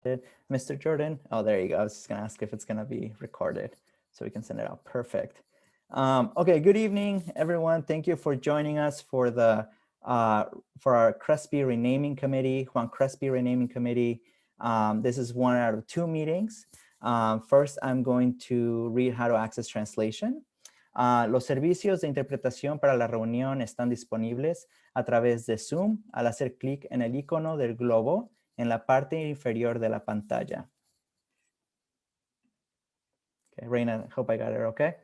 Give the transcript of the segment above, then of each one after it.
Mr. Jordan? Oh, there you go. I was just going to ask if it's going to be recorded so we can send it out. Perfect. Okay, good evening, everyone. Thank you for joining us for our Crespi Renaming Committee, Juan Crespi Renaming Committee. This is one out of two meetings. First, I'm going to read how to access translation. Los servicios de interpretación para la reunión están disponibles a través de Zoom al hacer clic en el icono del globo en la parte inferior de la pantalla. Okay, Reina, hope I got it okay.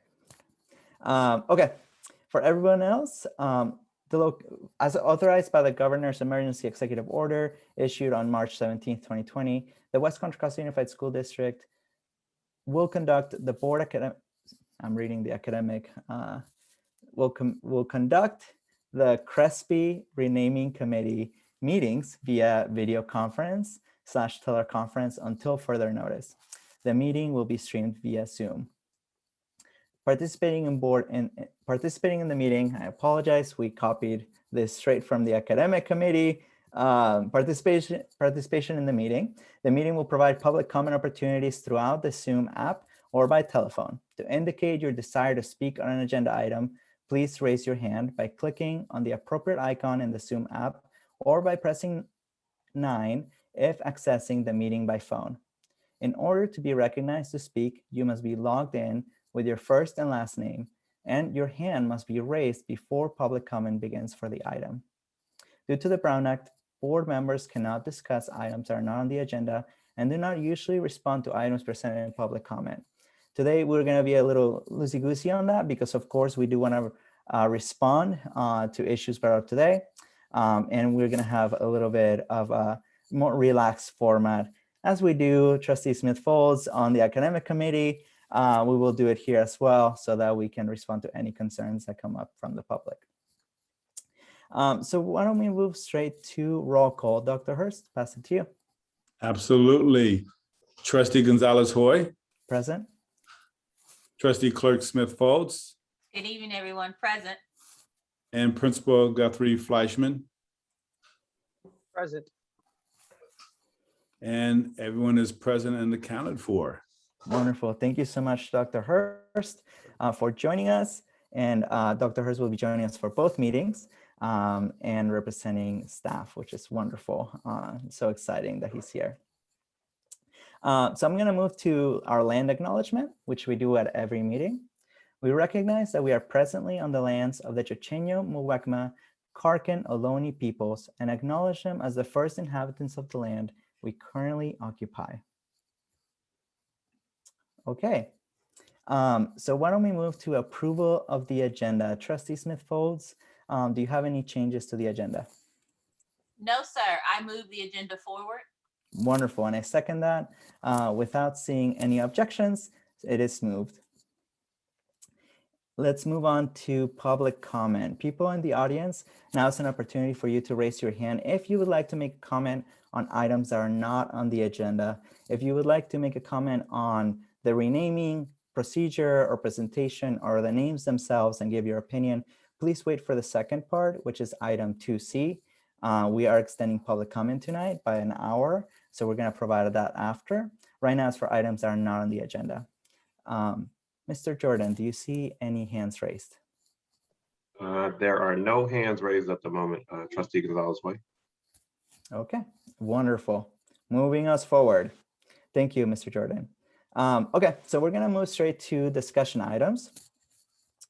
Okay, for everyone else, as authorized by the Governor's Emergency Executive Order issued on March 17, 2020, the West Contra Costa Unified School District will conduct the board academic, I'm reading the academic, will conduct the Crespi Renaming Committee meetings via video conference / teleconference until further notice. The meeting will be streamed via Zoom. Participating in the meeting, I apologize, we copied this straight from the academic committee. Participation in the meeting. The meeting will provide public comment opportunities throughout the Zoom app or by telephone. To indicate your desire to speak on an agenda item, please raise your hand by clicking on the appropriate icon in the Zoom app or by pressing 9 if accessing the meeting by phone. In order to be recognized to speak, you must be logged in with your first and last name, and your hand must be raised before public comment begins for the item. Due to the Brown Act, board members cannot discuss items that are not on the agenda and do not usually respond to items presented in public comment. Today, we're going to be a little loosey-goosey on that because, of course, we do want to respond to issues brought up today. And we're going to have a little bit of a more relaxed format as we do Trustee Smith-Folds on the academic committee. We will do it here as well so that we can respond to any concerns that come up from the public. So why don't we move straight to roll call. Dr. Hurst, pass it to you. Absolutely. Trustee Gonzalez Hoy. Present. Trustee Clerk Smith-Folds. Good evening, everyone. Present. And Principal Guthrie Fleischman. Present. And everyone is present and accounted for. Wonderful. Thank you so much, Dr. Hurst, for joining us. And Dr. Hurst will be joining us for both meetings and representing staff, which is wonderful. So exciting that he's here. So I'm going to move to our land acknowledgement, which we do at every meeting. We recognize that we are presently on the lands of the Chochenyo, Muwekma, Karken, Ohlone peoples and acknowledge them as the first inhabitants of the land we currently occupy. Okay, so why don't we move to approval of the agenda? Trustee Smith-Folds, do you have any changes to the agenda? No, sir. I move the agenda forward. Wonderful, and I second that. Without seeing any objections, it is moved. Let's move on to public comment. People in the audience, now is an opportunity for you to raise your hand if you would like to make a comment on items that are not on the agenda. If you would like to make a comment on the renaming procedure or presentation or the names themselves and give your opinion, please wait for the second part, which is item 2C. We are extending public comment tonight by an hour, so we're going to provide that after. Right now it's for items that are not on the agenda. Mr. Jordan, do you see any hands raised? There are no hands raised at the moment, Trustee Gonzalez Hoy. Okay, wonderful. Moving us forward. Thank you, Mr. Jordan. Okay, so we're gonna move straight to discussion items.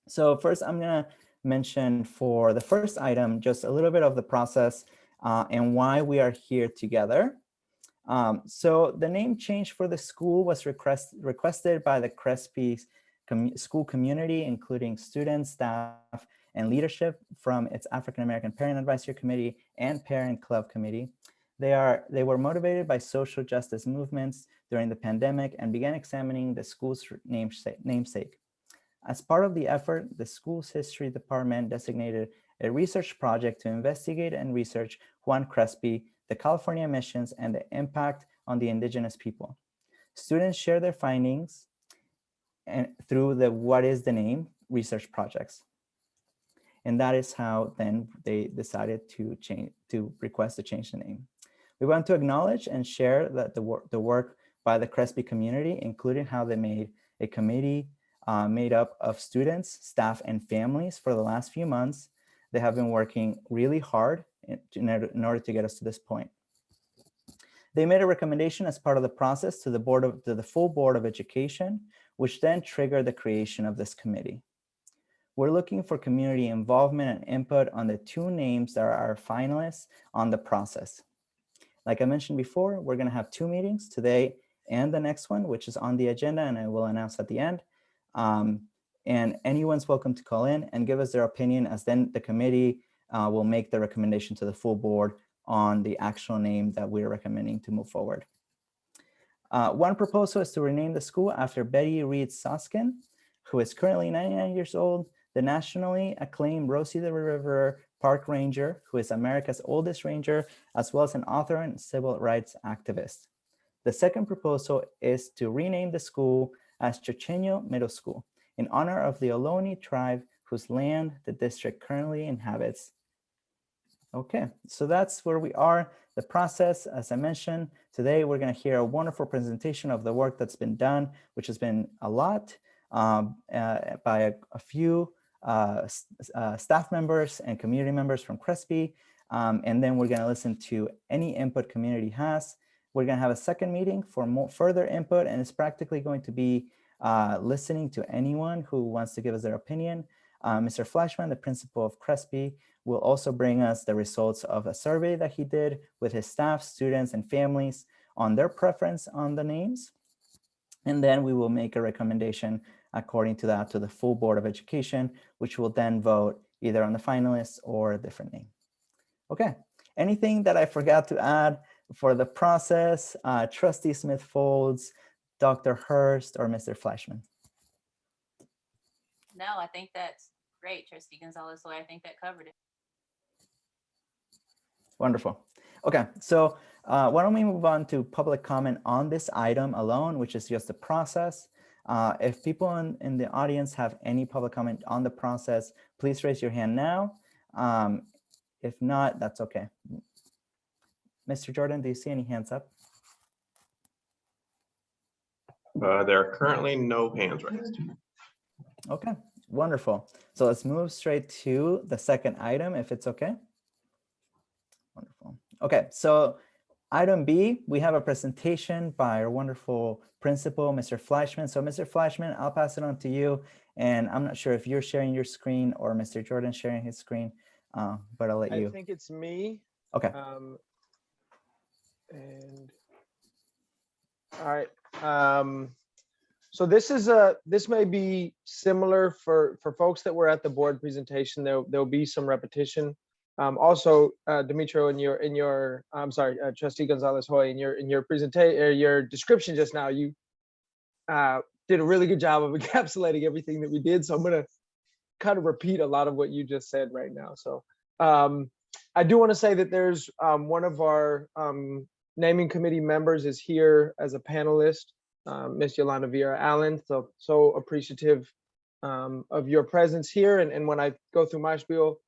So first I'm gonna mention for the first item, just a little bit of the process and why we are here together. So the name change for the school was requested by the Crespi school community, including students, staff, and leadership from its African American Parent Advisory Committee and Parent Club Committee. They were motivated by social justice movements during the pandemic and began examining the school's namesake. As part of the effort, the school's history department designated a research project to investigate and research Juan Crespi, the California missions, and the impact on the indigenous people. Students share their findings and through the What is the Name research projects. And that is how then they decided to request to change the name. We want to acknowledge and share that the work by the Crespi community, including how they made a committee made up of students, staff, and families for the last few months. They have been working really hard in order to get us to this point. They made a recommendation as part of the process to the full Board of Education, which then triggered the creation of this committee. We're looking for community involvement and input on the 2 names that are our finalists on the process. Like I mentioned before, we're going to have 2 meetings today and the next one, which is on the agenda, and I will announce at the end. And anyone's welcome to call in and give us their opinion, as then the committee will make the recommendation to the full board on the actual name that we're recommending to move forward. One proposal is to rename the school after Betty Reed Soskin, who is currently 99 years old, the nationally acclaimed Rosie the River Park Ranger, who is America's oldest ranger, as well as an author and civil rights activist. The second proposal is to rename the school as Chocheño Middle School in honor of the Ohlone tribe whose land the district currently inhabits. Okay, so that's where we are. The process, as I mentioned, today we're going to hear a wonderful presentation of the work that's been done, which has been a lot by a few staff members and community members from Crespi. And then we're going to listen to any input community has. We're going to have a second meeting for further input, and it's practically going to be listening to anyone who wants to give us their opinion. Mr. Flashman, the principal of Crespi, will also bring us the results of a survey that he did with his staff, students, and families on their preference on the names. And then we will make a recommendation according to that to the full Board of Education, which will then vote either on the finalists or a different name. Okay, anything that I forgot to add for the process, Trustee Smith-Folds, Dr. Hurst, or Mr. Flashman? No, I think that's great, Trustee Gonzalez Hoy. I think that covered it. Wonderful. Okay, so why don't we move on to public comment on this item alone, which is just the process. If people in the audience have any public comment on the process, please raise your hand now. If not, that's okay. Mr. Jordan, do you see any hands up? There are currently no hands raised. Okay, wonderful. So let's move straight to the second item, if it's okay. Wonderful. Okay, so item B, we have a presentation by our wonderful principal, Mr. Flashman. So Mr. Flashman, I'll pass it on to you. And I'm not sure if you're sharing your screen or Mr. Jordan sharing his screen, but I'll let you. I think it's me. Okay. And all right. So this may be similar for folks that were at the board presentation. There'll be some repetition. Also, Demetrio, in your I'm sorry, Trustee Gonzalez Hoy, in your presentation or your description just now, you did a really good job of encapsulating everything that we did. So I'm gonna kind of repeat a lot of what you just said right now. So I do want to say that there's one of our naming committee members is here as a panelist, Miss Yolanda Vieira Allen. So appreciative of your presence here. And when I go through my spiel,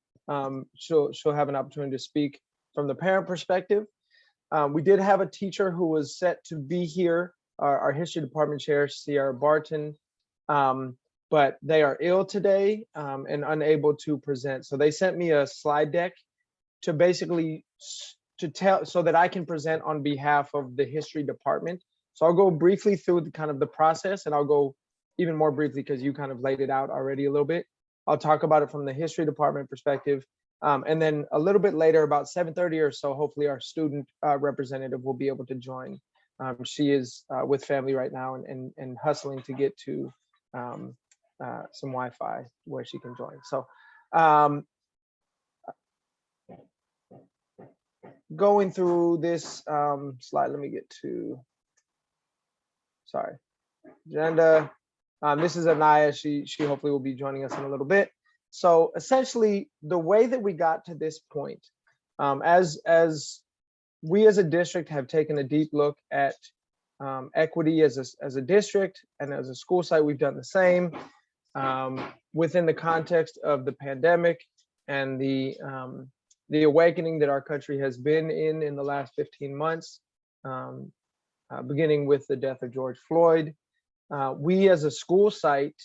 she'll have an opportunity to speak from the parent perspective. We did have a teacher who was set to be here, our history department chair, Sierra Barton, but they are ill today and unable to present. So they sent me a slide deck to basically so that I can present on behalf of the history department. So I'll go briefly through the process, and I'll go even more briefly because you kind of laid it out already a little bit. I'll talk about it from the history department perspective. And then a little bit later, about 7:30 or so, hopefully our student representative will be able to join. She is with family right now and hustling to get to some Wi-Fi where she can join. So going through this slide, let me get to, sorry, agenda. This is Anaya. She hopefully will be joining us in a little bit. So essentially, the way that we got to this point, as we as a district have taken a deep look at equity as a district and as a school site, we've done the same within the context of the pandemic and the the awakening that our country has been in the last 15 months, beginning with the death of George Floyd. We as a school site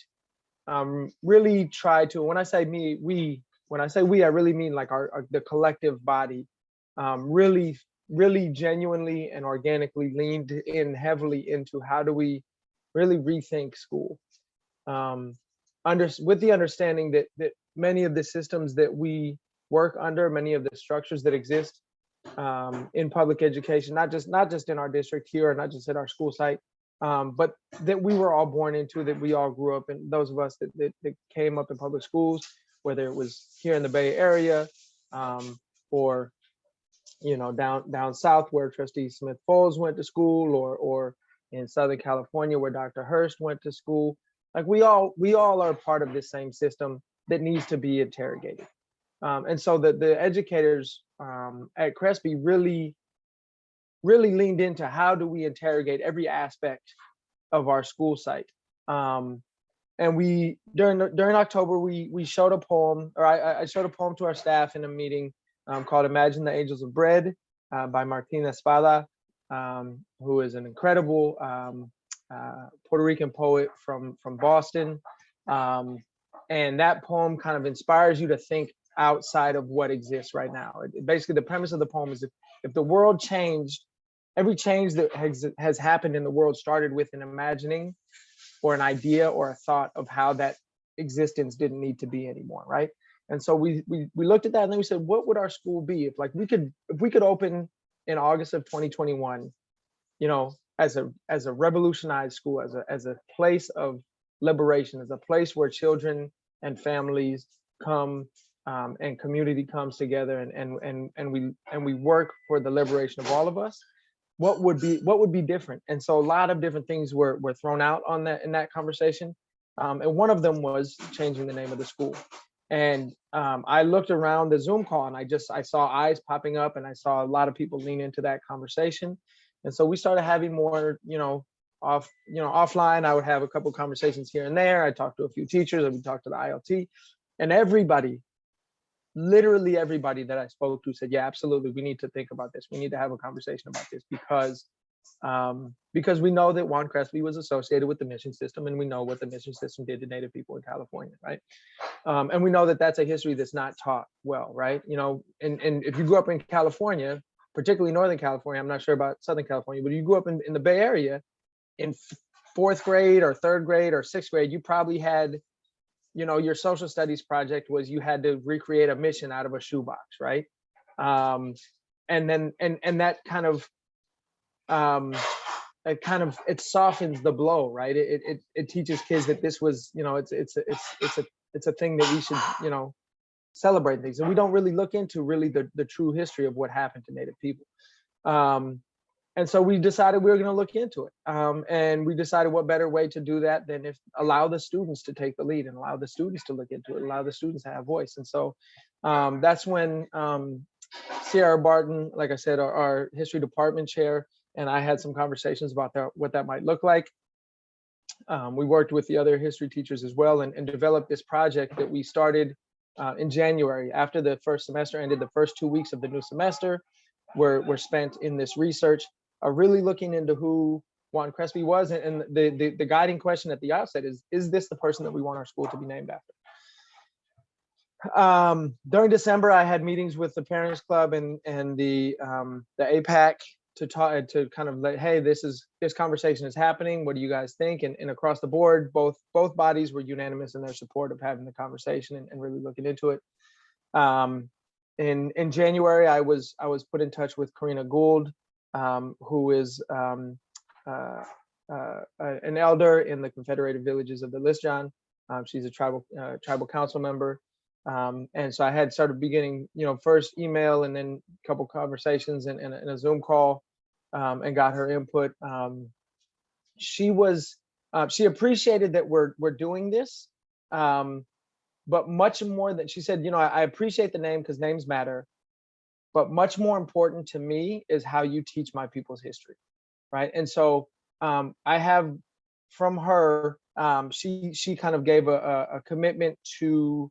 really try to, when I say we, I really mean like the collective body, really genuinely and organically leaned in heavily into how do we really rethink school, with the understanding that many of the systems that we work under, many of the structures that exist in public education, not just in our district here, or not just at our school site, but that we were all born into, that we all grew up in, those of us that came up in public schools, whether it was here in the Bay Area, or down south where Trustee Smith Folds went to school, or in Southern California where Dr. Hurst went to school. Like we all are part of this same system that needs to be interrogated. And so the educators at Crespi really leaned into how do we interrogate every aspect of our school site. And we during October we showed a poem, or I showed a poem to our staff in a meeting called "Imagine the Angels of Bread" by Martina Espada, who is an incredible Puerto Rican poet from Boston. And that poem kind of inspires you to think outside of what exists right now. Basically, the premise of the poem is if the world changed, every change that has happened in the world started with an imagining or an idea or a thought of how that existence didn't need to be anymore, right? And so we looked at that, and then we said, what would our school be if we could open in August of 2021, as a revolutionized school, as a place of liberation, as a place where children and families come, and community comes together, and we work for the liberation of all of us. What would be different? And so a lot of different things were thrown out on that in that conversation, and one of them was changing the name of the school. And I looked around the Zoom call, and I saw eyes popping up, and I saw a lot of people lean into that conversation. And so we started having more, offline. I would have a couple of conversations here and there. I talked to a few teachers, and we talked to the ILT, and everybody, literally everybody that I spoke to said, yeah, absolutely, we need to think about this. We need to have a conversation about this because we know that Juan Crespi was associated with the mission system, and we know what the mission system did to Native people in California, right? And we know that that's a history that's not taught well, right? And if you grew up in California, particularly Northern California, I'm not sure about Southern California, but you grew up in the Bay Area, in fourth grade or third grade or sixth grade, you probably had, your social studies project was you had to recreate a mission out of a shoebox, right? And that kind of, it softens the blow, right? It teaches kids that this was, it's a thing that we should, celebrate things. And we don't really look into really the true history of what happened to Native people. And so we decided we were going to look into it. And we decided what better way to do that than allow the students to take the lead and allow the students to look into it, allow the students to have voice. And so that's when Sierra Barton, like I said, our history department chair, and I had some conversations about what that might look like. We worked with the other history teachers as well, and developed this project that we started in January. After the first semester ended, the first 2 weeks of the new semester were spent in this research, really looking into who Juan Crespi was. And the guiding question at the outset is this the person that we want our school to be named after? During December, I had meetings with the Parents Club and the APAC to talk, to kind of like, hey, this conversation is happening. What do you guys think? And across the board, both bodies were unanimous in their support of having the conversation and really looking into it. In January, I was put in touch with Karina Gould, who is an elder in the Confederated Villages of the Lisjan. She's a tribal council member. And so I had started beginning, first email and then a couple conversations and a Zoom call, and got her input. She appreciated that we're doing this, but much more than, she said, I appreciate the name because names matter, but much more important to me is how you teach my people's history, right? And so I have from her, she kind of gave a commitment to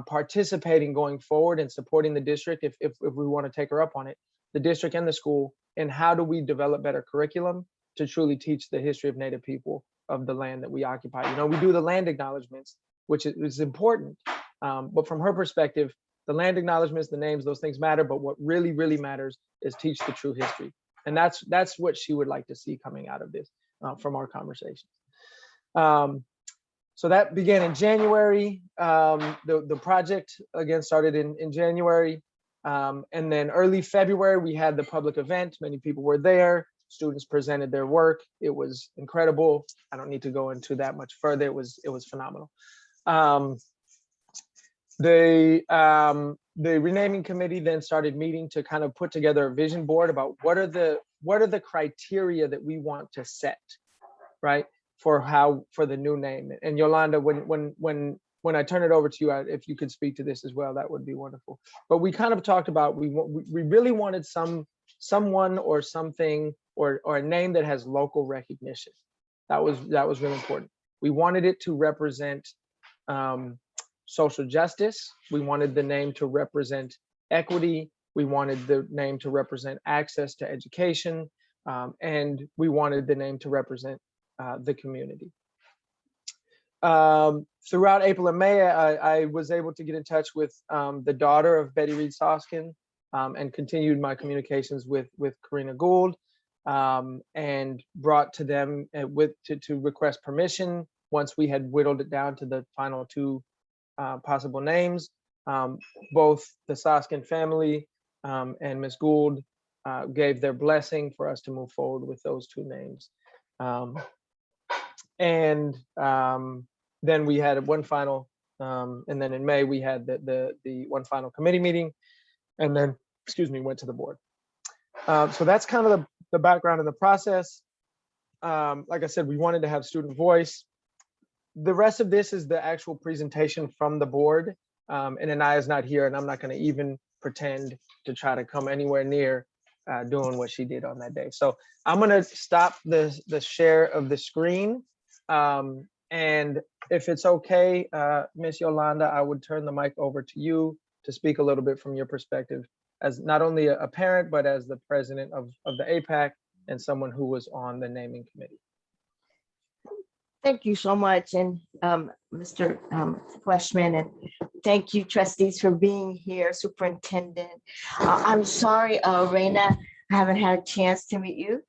participating going forward and supporting the district if we want to take her up on it, the district and the school, and how do we develop better curriculum to truly teach the history of Native people of the land that we occupy. You know, we do the land acknowledgements, which is important, but from her perspective, the land acknowledgements, the names, those things matter, but what really, really matters is teach the true history. And that's what she would like to see coming out of this from our conversations. So that began in January. The project again started in January. And then early February, we had the public event. Many people were there. Students presented their work. It was incredible. I don't need to go into that much further. It was phenomenal. The renaming committee then started meeting to kind of put together a vision board about what are the criteria that we want to set, right, for the new name. And Yolanda, when I turn it over to you, if you could speak to this as well, that would be wonderful. But we kind of talked about we really wanted someone or something or a name that has local recognition. That was really important. We wanted it to represent social justice. We wanted the name to represent equity. We wanted the name to represent access to education. And we wanted the name to represent the community. Throughout April and May, I was able to get in touch with the daughter of Betty Reed Soskin and continued my communications with Karina Gould and brought to them to request permission once we had whittled it down to the final two possible names. Both the Soskin family and Ms. Gould gave their blessing for us to move forward with those two names. Then we had one final, and then in May we had the one final committee meeting, and then, went to the board. So that's kind of the background in the process. Like I said, we wanted to have student voice. The rest of this is the actual presentation from the board. And Anaya's not here, and I'm not going to even pretend to try to come anywhere near doing what she did on that day. So I'm going to stop the share of the screen. And if it's okay, Miss Yolanda, I would turn the mic over to you to speak a little bit from your perspective as not only a parent, but as the president of the APAC and someone who was on the naming committee. Thank you so much, and Mr. Fleshman, and thank you, trustees, for being here, Superintendent. I'm sorry, Raina, I haven't had a chance to meet you.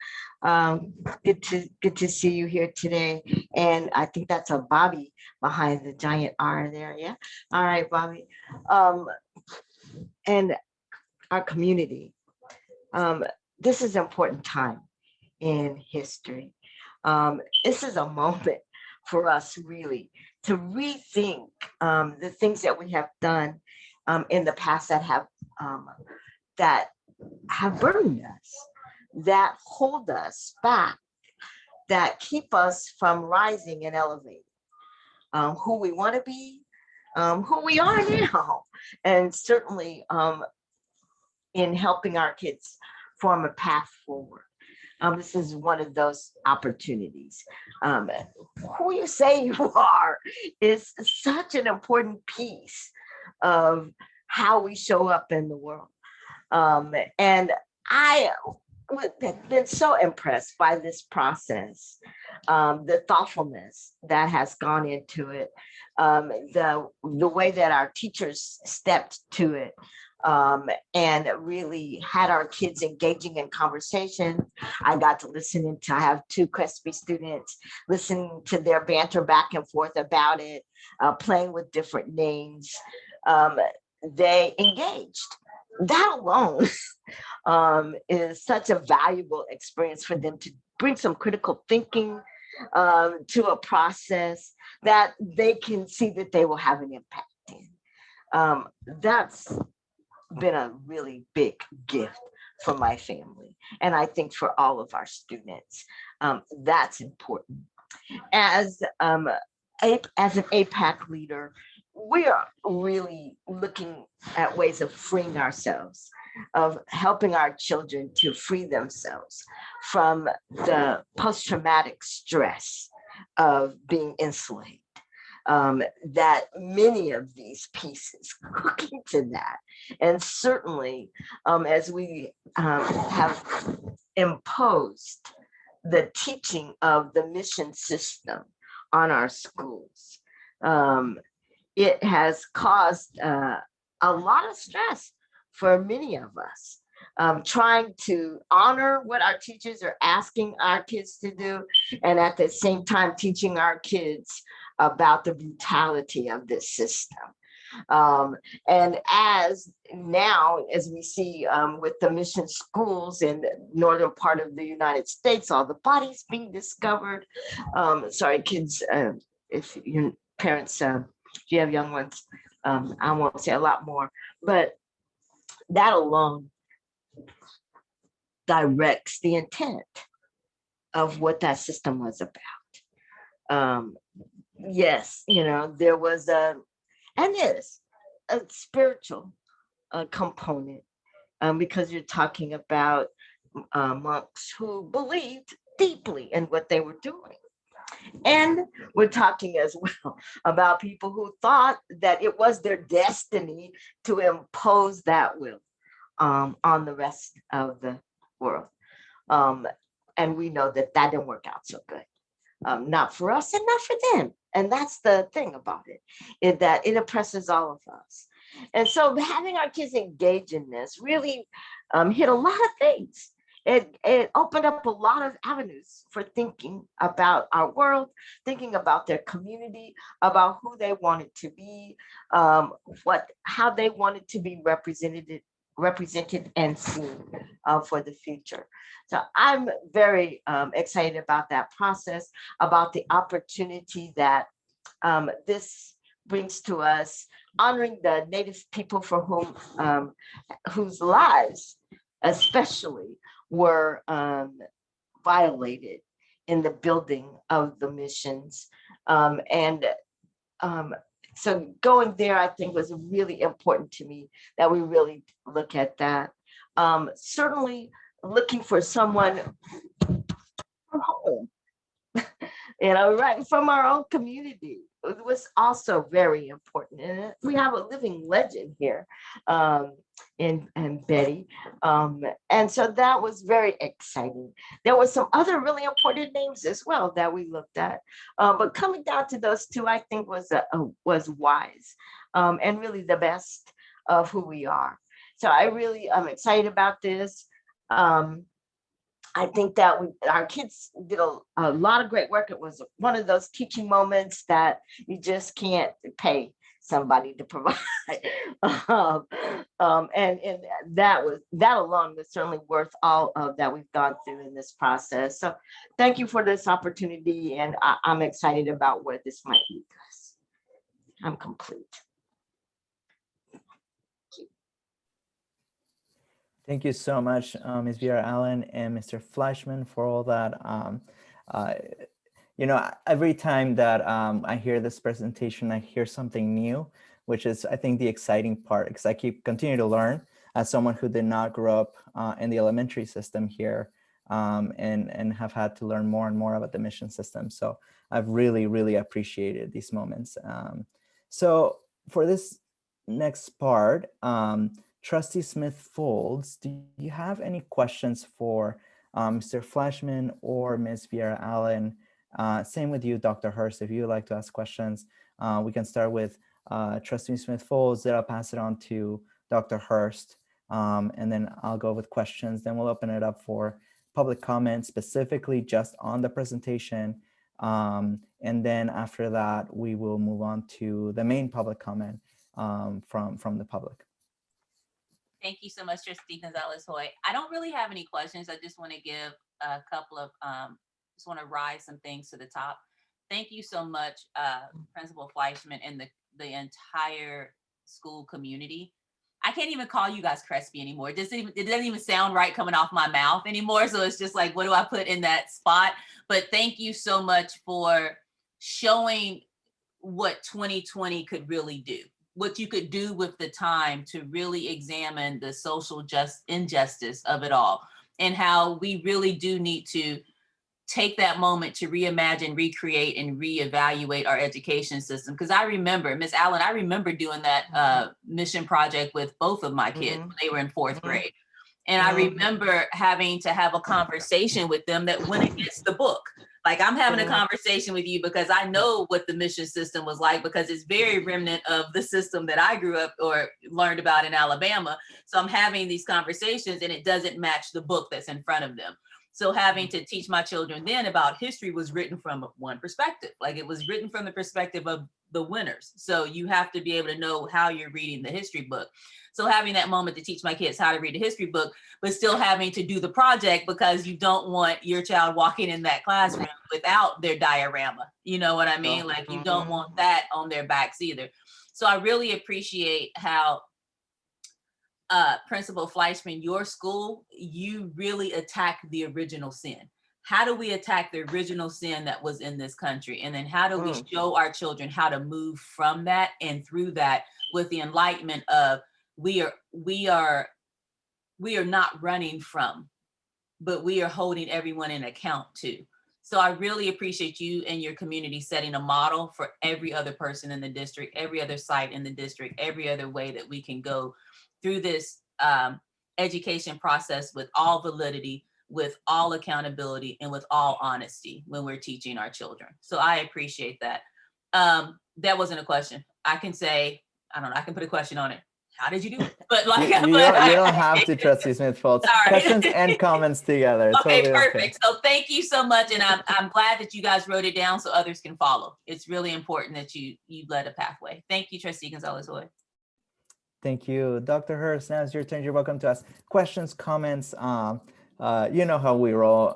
Good to see you here today, and I think that's a Bobby behind the giant R there. Yeah, all right, Bobby, and our community. This is an important time in history. This is a moment for us really to rethink the things that we have done in the past that have burdened us, that hold us back, that keep us from rising and elevating who we want to be, who we are now, and certainly in helping our kids form a path forward. This is one of those opportunities. Who you say you are is such an important piece of how we show up in the world. And I have been so impressed by this process, the thoughtfulness that has gone into it, the way that our teachers stepped to it, and really had our kids engaging in conversation. I got to listen I have two Crespi students, listening to their banter back and forth about it, playing with different names. They engaged. That alone is such a valuable experience for them to bring some critical thinking to a process that they can see that they will have an impact in. That's been a really big gift for my family, and I think for all of our students, that's important. As an APAC leader, we are really looking at ways of freeing ourselves, of helping our children to free themselves from the post-traumatic stress of being enslaved. that many of these pieces look into that. And certainly as we have imposed the teaching of the mission system on our schools, it has caused a lot of stress for many of us. Trying to honor what our teachers are asking our kids to do, and at the same time teaching our kids about the brutality of this system. And as we see with the mission schools in the northern part of the United States, all the bodies being discovered. Sorry, kids, if your parents, if you have young ones, I won't say a lot more, but that alone directs the intent of what that system was about. Yes, there was and is a spiritual component, because you're talking about monks who believed deeply in what they were doing. And we're talking as well about people who thought that it was their destiny to impose that will on the rest of the world. And we know that didn't work out so good. Not for us and not for them. And that's the thing about it, is that it oppresses all of us. And so having our kids engage in this really hit a lot of things. It opened up a lot of avenues for thinking about our world, thinking about their community, about who they wanted to be, how they wanted to be represented and seen for the future. So I'm very excited about that process, about the opportunity that this brings to us, honoring the Native people for whose lives especially were violated in the building of the missions. So going there, I think, was really important to me, that we really look at that. Certainly looking for someone from home, right from our own community. It was also very important. And we have a living legend here in Betty. And so that was very exciting. There were some other really important names as well that we looked at. But coming down to those two, I think was wise and really the best of who we are. So I really am excited about this. I think that our kids did a lot of great work. It was one of those teaching moments that you just can't pay somebody to provide. And that alone was certainly worth all of that we've gone through in this process. So thank you for this opportunity, and I'm excited about where this might lead us. I'm complete. Thank you so much, Ms. Vera Allen and Mr. Fleischman, for all that. Every time that I hear this presentation, I hear something new, which is, I think, the exciting part, because I continue to learn as someone who did not grow up in the elementary system here, and have had to learn more and more about the mission system. So I've really, really appreciated these moments. So for this next part, Trustee Smith-Folds, do you have any questions for Mr. Fleischman or Ms. Vera Allen? Same with you, Dr. Hurst. If you would like to ask questions, we can start with Trustee Smith-Folds, then I'll pass it on to Dr. Hurst, and then I'll go with questions. Then we'll open it up for public comment, specifically just on the presentation. And then after that, we will move on to the main public comment from the public. Thank you so much, Trustee Gonzalez Hoy. I don't really have any questions. I just want to give a couple of, just want to rise some things to the top. Thank you so much, Principal Fleischman and the entire school community. I can't even call you guys Crespi anymore. It doesn't even sound right coming off my mouth anymore. So it's just like, what do I put in that spot? But thank you so much for showing what 2020 could really do. What you could do with the time to really examine the social injustice of it all, and how we really do need to take that moment to reimagine, recreate, and reevaluate our education system. Because I remember, Miss Allen, I remember doing that mission project with both of my kids when they were in fourth grade. And I remember having to have a conversation with them that went against the book. Like, I'm having a conversation with you because I know what the mission system was like, because it's very remnant of the system that I grew up or learned about in Alabama. So I'm having these conversations and it doesn't match the book that's in front of them. So having to teach my children then about history was written from one perspective. Like, it was written from the perspective of the winners. So you have to be able to know how you're reading the history book. So having that moment to teach my kids how to read a history book, but still having to do the project because you don't want your child walking in that classroom without their diorama. You know what I mean? Like, you don't want that on their backs either. So I really appreciate how Principal Fleischman, your school, you really attack the original sin. How do we attack the original sin that was in this country? And then how do we show our children how to move from that and through that with the enlightenment of we are not running from, but we are holding everyone in account too. So I really appreciate you and your community setting a model for every other person in the district, every other site in the district, every other way that we can go through this education process with all validity, with all accountability, and with all honesty when we're teaching our children. So I appreciate that. That wasn't a question. I can say, I don't know, I can put a question on it. How did you do it? But like, you don't have to, Trustee Smith-Foltz. Questions and comments together. Okay, Totally perfect. So thank you so much. And I'm glad that you guys wrote it down so others can follow. It's really important that you led a pathway. Thank you, Trustee Gonzalez Hoy. Thank you. Dr. Hurst, now it's your turn. You're welcome to ask questions, comments. You know how we roll,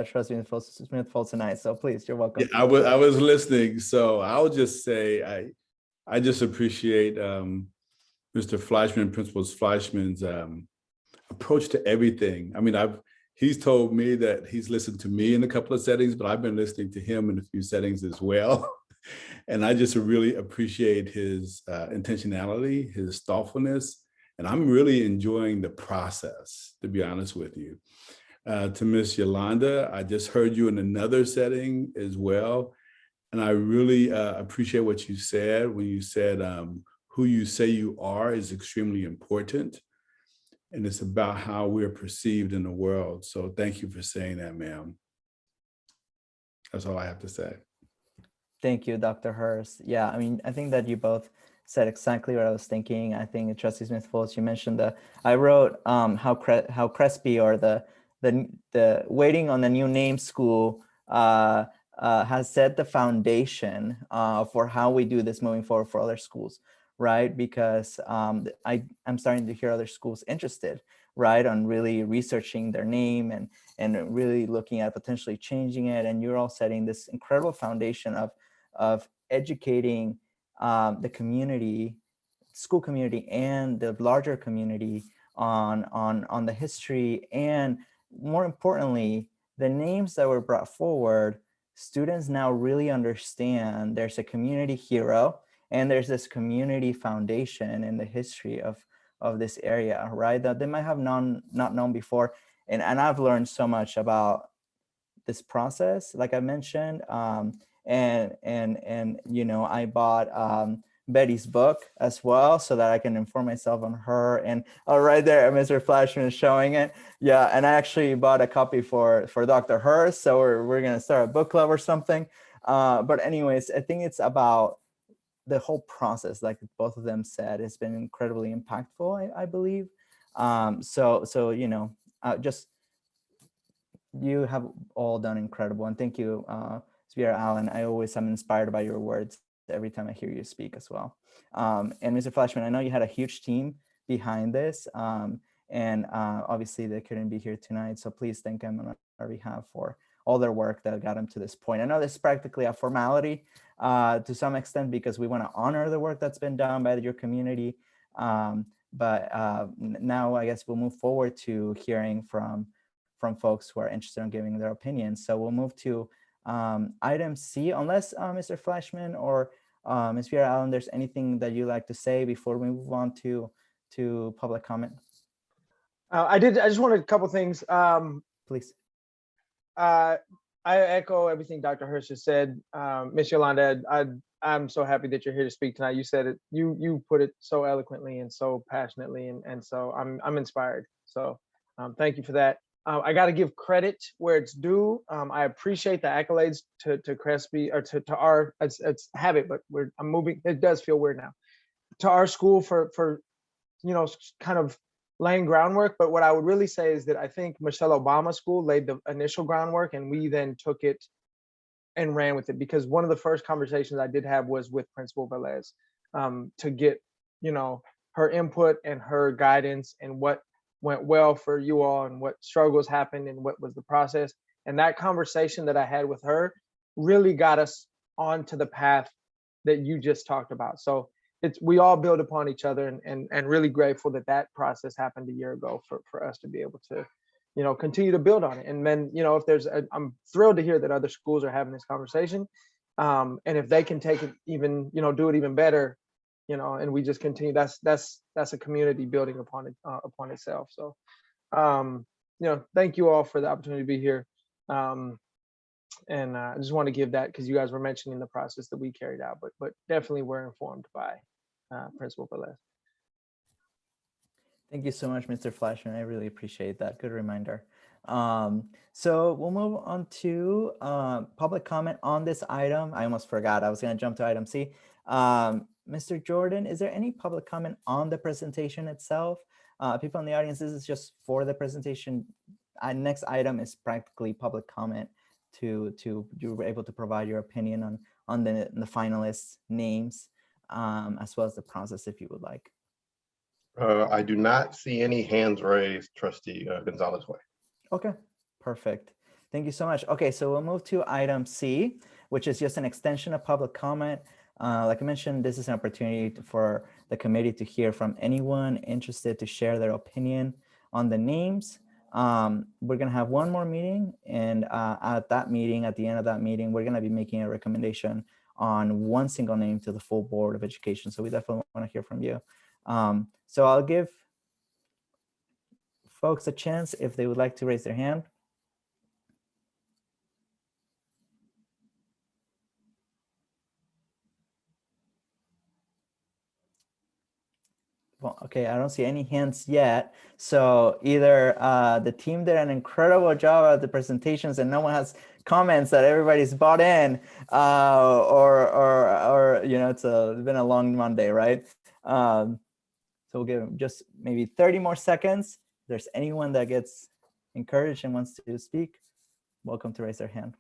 Trustee Smith-Foltz and I. So please, you're welcome. Yeah, I was listening. So I'll just say I just appreciate Mr. Fleischman, Principal Fleischman's approach to everything. I mean, he's told me that he's listened to me in a couple of settings, but I've been listening to him in a few settings as well. And I just really appreciate his intentionality, his thoughtfulness, and I'm really enjoying the process, to be honest with you. To Miss Yolanda, I just heard you in another setting as well. And I really appreciate what you said when you said who you say you are is extremely important. And it's about how we're perceived in the world. So thank you for saying that, ma'am. That's all I have to say. Thank you, Dr. Hurst. Yeah, I mean, I think that you both said exactly what I was thinking. I think Trustee Smith-Foltz, you mentioned I wrote how Crespi, or the waiting on the new name school has set the foundation for how we do this moving forward for other schools, right? Because I'm starting to hear other schools interested, right, on really researching their name and really looking at potentially changing it. And you're all setting this incredible foundation of educating the community, school community, and the larger community on the history, and more importantly, the names that were brought forward. Students now really understand there's a community hero and there's this community foundation in the history of this area, right, that they might have not known before. And I've learned so much about this process, like I mentioned, and you know, I bought Betty's book as well so that I can inform myself on her. And right there, Mr. Fleischman is showing it. Yeah, and I actually bought a copy for Dr. Hurst, so we're gonna start a book club or something. But anyways, I think it's about the whole process, like both of them said, has been incredibly impactful, I believe. So you know, just you have all done incredible, and thank you, Speaker Allen. I always am inspired by your words every time I hear you speak as well. And Mr. Fleischman, I know you had a huge team behind this, and obviously they couldn't be here tonight, so please thank them on our behalf for all their work that got them to this point. I know this is practically a formality to some extent because we want to honor the work that's been done by your community, but now I guess we'll move forward to hearing from folks who are interested in giving their opinions. So we'll move to item C, unless Mr. Fleischman or Ms. Vera Allen, there's anything that you'd like to say before we move on to public comment. I I just wanted a couple things. Please. I I echo everything Dr. Hirsch has said. Ms. Yolanda, I'm so happy that you're here to speak tonight. You said it, you put it so eloquently and so passionately, and so I'm inspired. So thank you for that. I got to give credit where it's due. I appreciate the accolades to Crespi, or to our, it's habit, but I'm moving. It does feel weird now. To our school for kind of laying groundwork. But what I would really say is that I think Michelle Obama School laid the initial groundwork, and we then took it and ran with it, because one of the first conversations I did have was with Principal Velez, to get, her input and her guidance and what went well for you all and what struggles happened and what was the process. And that conversation that I had with her really got us onto the path that you just talked about. So we all build upon each other, and really grateful that process happened a year ago for us to be able to, continue to build on it. And then, if I'm thrilled to hear that other schools are having this conversation. And if they can take it even, do it even better, and we just continue, that's a community building upon it, upon itself. So, thank you all for the opportunity to be here. And I just want to give that, because you guys were mentioning the process that we carried out, but definitely we're informed by Principal Velez. Thank you so much, Mr. Flashman. I really appreciate that. Good reminder. So we'll move on to public comment on this item. I almost forgot. I was going to jump to item C. Mr. Jordan, is there any public comment on the presentation itself? People in the audience, this is just for the presentation. Next item is practically public comment to you were able to provide your opinion on the finalists' names, as well as the process, if you would like. I do not see any hands raised, Trustee Gonzalez Hoy. Okay, perfect. Thank you so much. Okay, so we'll move to item C, which is just an extension of public comment. Like I mentioned, this is an opportunity for the committee to hear from anyone interested to share their opinion on the names. We're going to have one more meeting, and at the end of that meeting, we're going to be making a recommendation on one single name to the full Board of Education. So we definitely want to hear from you. So I'll give folks a chance if they would like to raise their hand. Well, okay, I don't see any hands yet. So either the team did an incredible job at the presentations and no one has comments that everybody's bought in, or it's been a long Monday, right? So we'll give them just maybe 30 more seconds. If there's anyone that gets encouraged and wants to speak, welcome to raise their hand.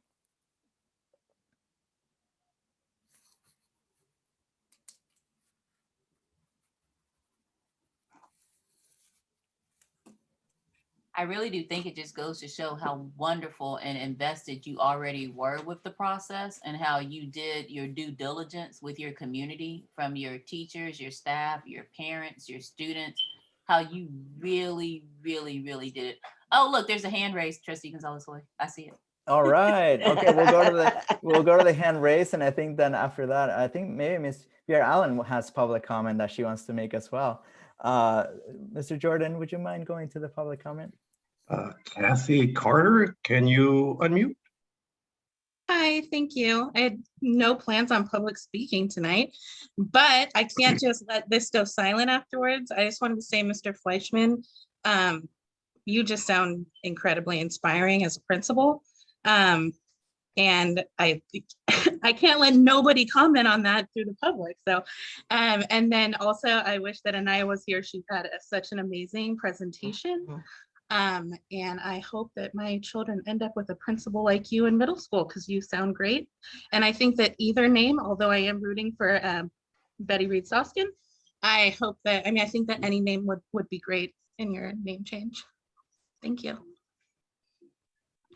I really do think it just goes to show how wonderful and invested you already were with the process, and how you did your due diligence with your community, from your teachers, your staff, your parents, your students, how you really, really, really did it. Oh, look, there's a hand raised, Trustee Gonzalez Hoy. I see it. All right. Okay, we'll go to the hand raise, and I think then after that, I think maybe Ms. Pierre Allen has public comment that she wants to make as well. Mr. Jordan, would you mind going to the public comment? Kathy Carter, can you unmute? Hi, thank you. I had no plans on public speaking tonight, but I can't just let this go silent afterwards. I just wanted to say, Mr. Fleischman, you just sound incredibly inspiring as a principal. And I can't let nobody comment on that through the public. So, and then also I wish that Anaya was here. She had such an amazing presentation. And I hope that my children end up with a principal like you in middle school, because you sound great. And I think that either name, although I am rooting for Betty Reed Soskin, I think that any name would be great in your name change. Thank you.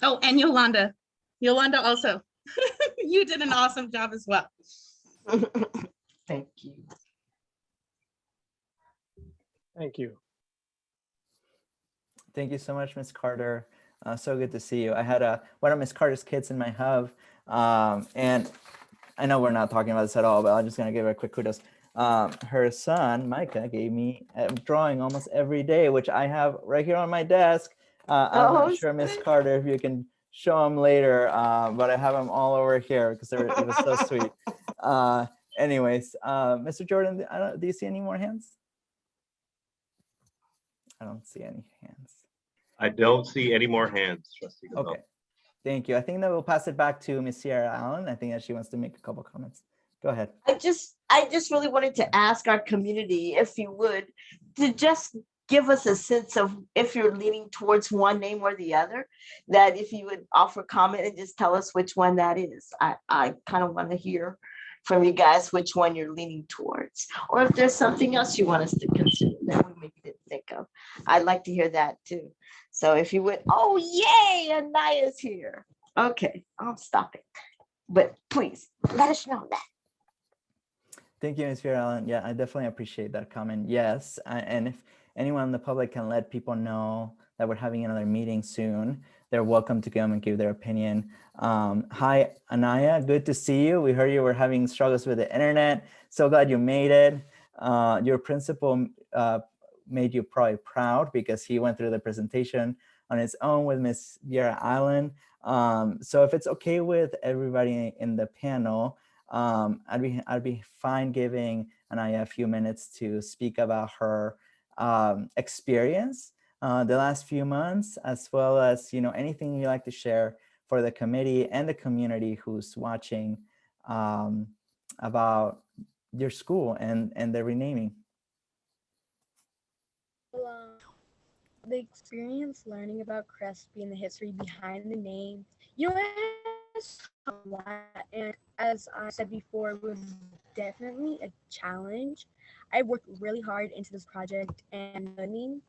Oh, and Yolanda also. You did an awesome job as well. Thank you. Thank you. Thank you so much, Ms. Carter. So good to see you. I had one of Ms. Carter's kids in my hub, and I know we're not talking about this at all, but I'm just going to give her a quick kudos. Her son, Micah, gave me a drawing almost every day, which I have right here on my desk. I'm not sure, Ms. Carter, if you can show them later, but I have them all over here because it was so sweet. Anyways, Mr. Jordan, do you see any more hands? I don't see any hands. I don't see any more hands, Trustee Gonzalez. Okay, thank you. I think that we'll pass it back to Ms. Sierra Allen. I think that she wants to make a couple comments. Go ahead. I just really wanted to ask our community, if you would, to just give us a sense of if you're leaning towards one name or the other, that if you would offer comment and just tell us which one that is. I kind of want to hear from you guys which one you're leaning towards, or if there's something else you want us to consider that we maybe didn't think of. I'd like to hear that too. So if you would, oh yay, Anaya's here. Okay, I'll stop it. But please let us know that. Thank you, Ms. Allen. Yeah, I definitely appreciate that comment. Yes, and if anyone in the public can let people know that we're having another meeting soon, they're welcome to come and give their opinion. Hi, Anaya, good to see you. We heard you were having struggles with the internet. So glad you made it. Your principal made you probably proud because he went through the presentation on his own with Ms. Vera Allen. So if it's okay with everybody in the panel, I'd be fine giving Anaya a few minutes to speak about her experience the last few months, as well as anything you'd like to share for the committee and the community who's watching about your school and the renaming. The experience learning about Crespi and the history behind the name, it has a lot, and as I said before, it was definitely a challenge. I worked really hard into this project and learning,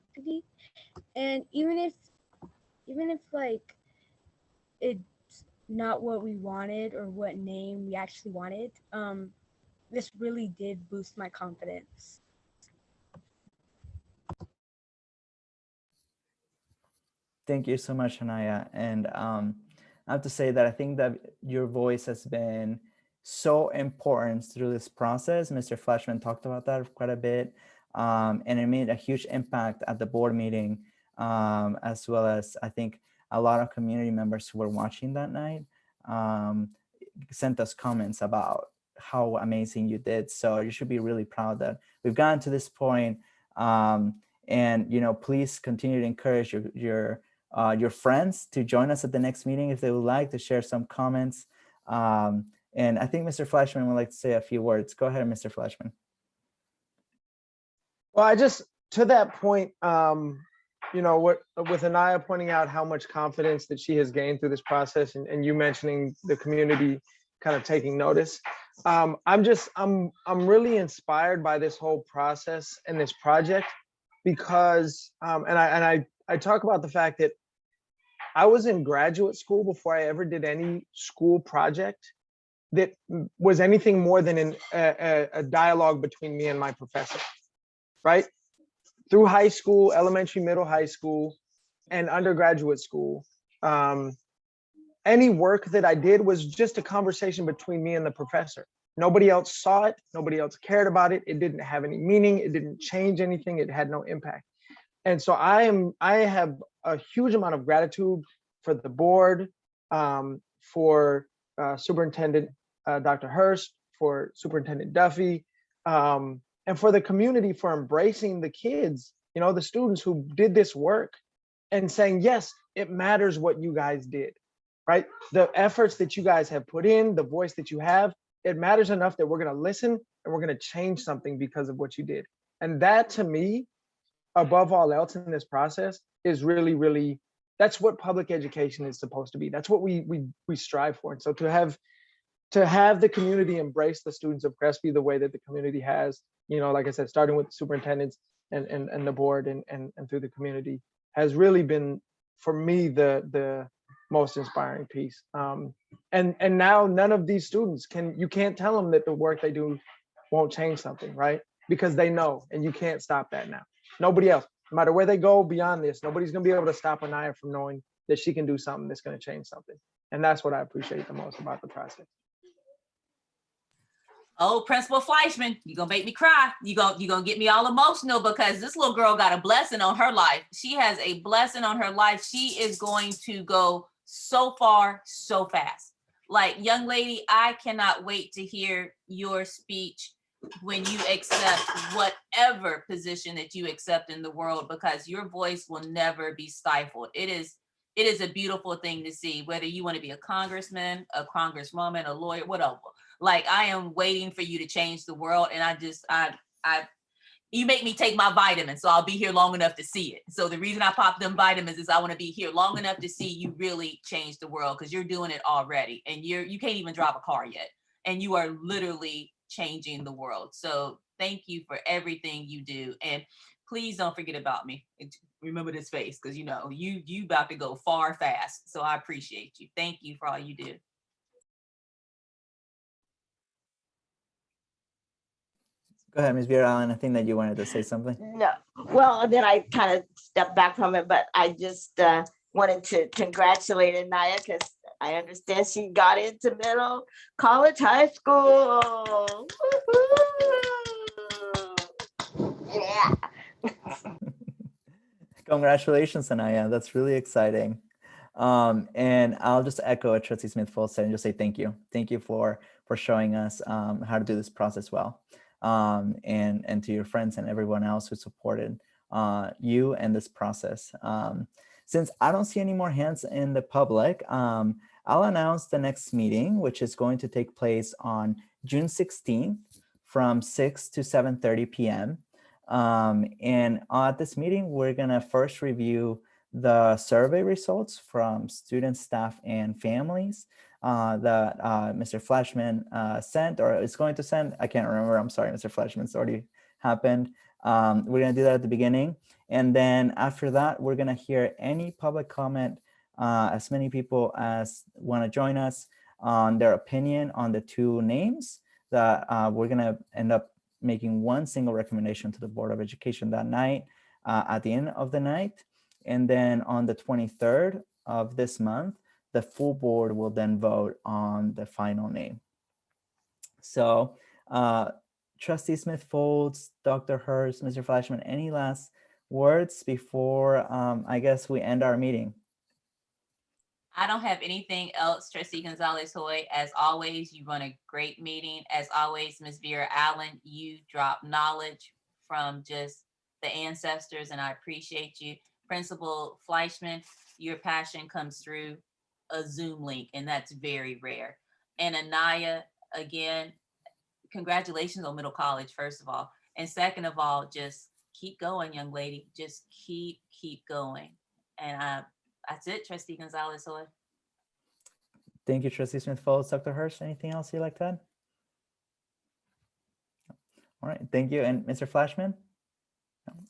and even if like it's not what we wanted or what name we actually wanted, this really did boost my confidence. Thank you so much, Anaya. And I have to say that I think that your voice has been so important through this process. Mr. Flashman talked about that quite a bit. And it made a huge impact at the board meeting, as well as I think a lot of community members who were watching that night sent us comments about how amazing you did. So you should be really proud that we've gotten to this point. And please continue to encourage your friends to join us at the next meeting if they would like to share some comments. And I think Mr. Flashman would like to say a few words. Go ahead, Mr. Flashman. Well, to that point, with Anaya pointing out how much confidence that she has gained through this process, and you mentioning the community kind of taking notice, I'm really inspired by this whole process and this project because, I talk about the fact that I was in graduate school before I ever did any school project that was anything more than a dialogue between me and my professor, right? Through high school, elementary, middle, high school, and undergraduate school, any work that I did was just a conversation between me and the professor. Nobody else saw it. Nobody else cared about it. It didn't have any meaning. It didn't change anything. It had no impact. And so I have a huge amount of gratitude for the board, for Superintendent Dr. Hurst, for Superintendent Duffy, and for the community for embracing the kids, the students who did this work and saying, yes, it matters what you guys did, right? The efforts that you guys have put in, the voice that you have, it matters enough that we're going to listen and we're going to change something because of what you did. And that, to me, above all else in this process, is really, really, that's what public education is supposed to be. That's what we strive for. And so to have the community embrace the students of Crespi the way that the community has, like I said, starting with the superintendents and the board and through the community, has really been, for me, the most inspiring piece. And now none of these students you can't tell them that the work they do won't change something, right? Because they know, and you can't stop that now. Nobody else, no matter where they go beyond this, nobody's gonna be able to stop Anaya from knowing that she can do something that's gonna change something. And that's what I appreciate the most about the process. Oh, Principal Fleischman, you're gonna make me cry. You're gonna get me all emotional because this little girl got a blessing on her life. She has a blessing on her life. She is going to go so far, so fast. Like, young lady, I cannot wait to hear your speech when you accept whatever position that you accept in the world, because your voice will never be stifled. It is a beautiful thing to see, whether you want to be a congressman, a congresswoman, a lawyer, whatever. Like, I am waiting for you to change the world. And you make me take my vitamins, so I'll be here long enough to see it. So the reason I pop them vitamins is I want to be here long enough to see you really change the world, because you're doing it already, and you can't even drive a car yet, and you are literally changing the world. So thank you for everything you do, and please don't forget about me. Remember this face, because you about to go far fast. So I appreciate you. Thank you for all you do. Go ahead, Ms. Vera Allen. I think that you wanted to say something. No, well, then I kind of stepped back from it, but I just wanted to congratulate Anaya, because I understand she got into middle college, high school. Woo-hoo! Yeah. Congratulations, Anaya. That's really exciting. And I'll just echo what Trustee Smith-Foltz said and just say thank you. Thank you for showing us how to do this process well. And to your friends and everyone else who supported you and this process. Since I don't see any more hands in the public, I'll announce the next meeting, which is going to take place on June 16th from 6 to 7:30 p.m. And at this meeting, we're gonna first review the survey results from students, staff, and families that Mr. Flashman sent, or is going to send. I can't remember. I'm sorry, Mr. Flashman. It's already happened. We're going to do that at the beginning. And then after that, we're going to hear any public comment, as many people as want to join us on their opinion on the two names that we're going to end up making one single recommendation to the Board of Education that night at the end of the night. And then on the 23rd of this month, the full board will then vote on the final name. So Trustee Smith-Foltz, Dr. Hurst, Mr. Flashman, any last words before I guess we end our meeting? I don't have anything else, Trustee Gonzalez Hoy. As always, you run a great meeting. As always, Ms. Vera Allen, you drop knowledge from just the ancestors, and I appreciate you. Principal Fleischman, your passion comes through a Zoom link, and that's very rare. And Anaya, again, congratulations on middle college, first of all. And second of all, just keep going, young lady. Just keep going. And that's it, Trustee Gonzalez Hoy. Thank you, Trustee Smith-Foltz. Dr. Hurst, anything else you'd like to add? All right, thank you. And Mr. Flashman?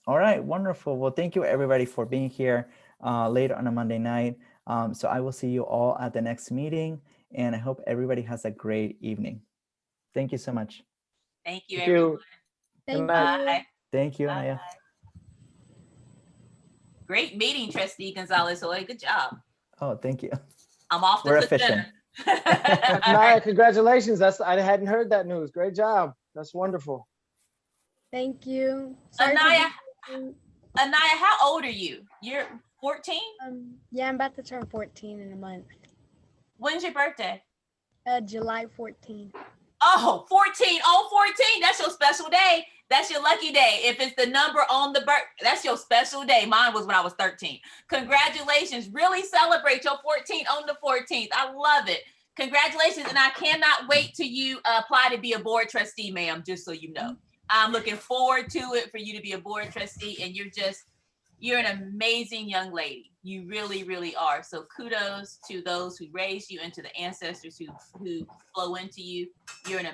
All right, wonderful. Well, thank you everybody for being here late on a Monday night. So I will see you all at the next meeting, and I hope everybody has a great evening. Thank you so much. Thank you, Thank everyone. you. Thank Good night. you. Bye. Thank you, Bye. Anaya. Great meeting, Trustee Gonzalez Hoy. Good job. Oh, thank you. I'm off to We're cook efficient. dinner. Anaya, congratulations. I hadn't heard that news. Great job. That's wonderful. Thank you. Sorry for Anaya, being- Anaya, how old are you? You're 14? yeah, I'm about to turn 14 in a month. When's your birthday? July 14th. Oh, 14. Oh, 14. That's your special day. That's your lucky day. If it's the number on the birth, that's your special day. Mine was when I was 13. Congratulations. Really celebrate your 14 on the 14th. I love it. Congratulations. And I cannot wait till you apply to be a board trustee, ma'am, just so you know. I'm looking forward to it for you to be a board trustee, and you're an amazing young lady. You really, really are. So kudos to those who raised you and to the ancestors who flow into you. You're an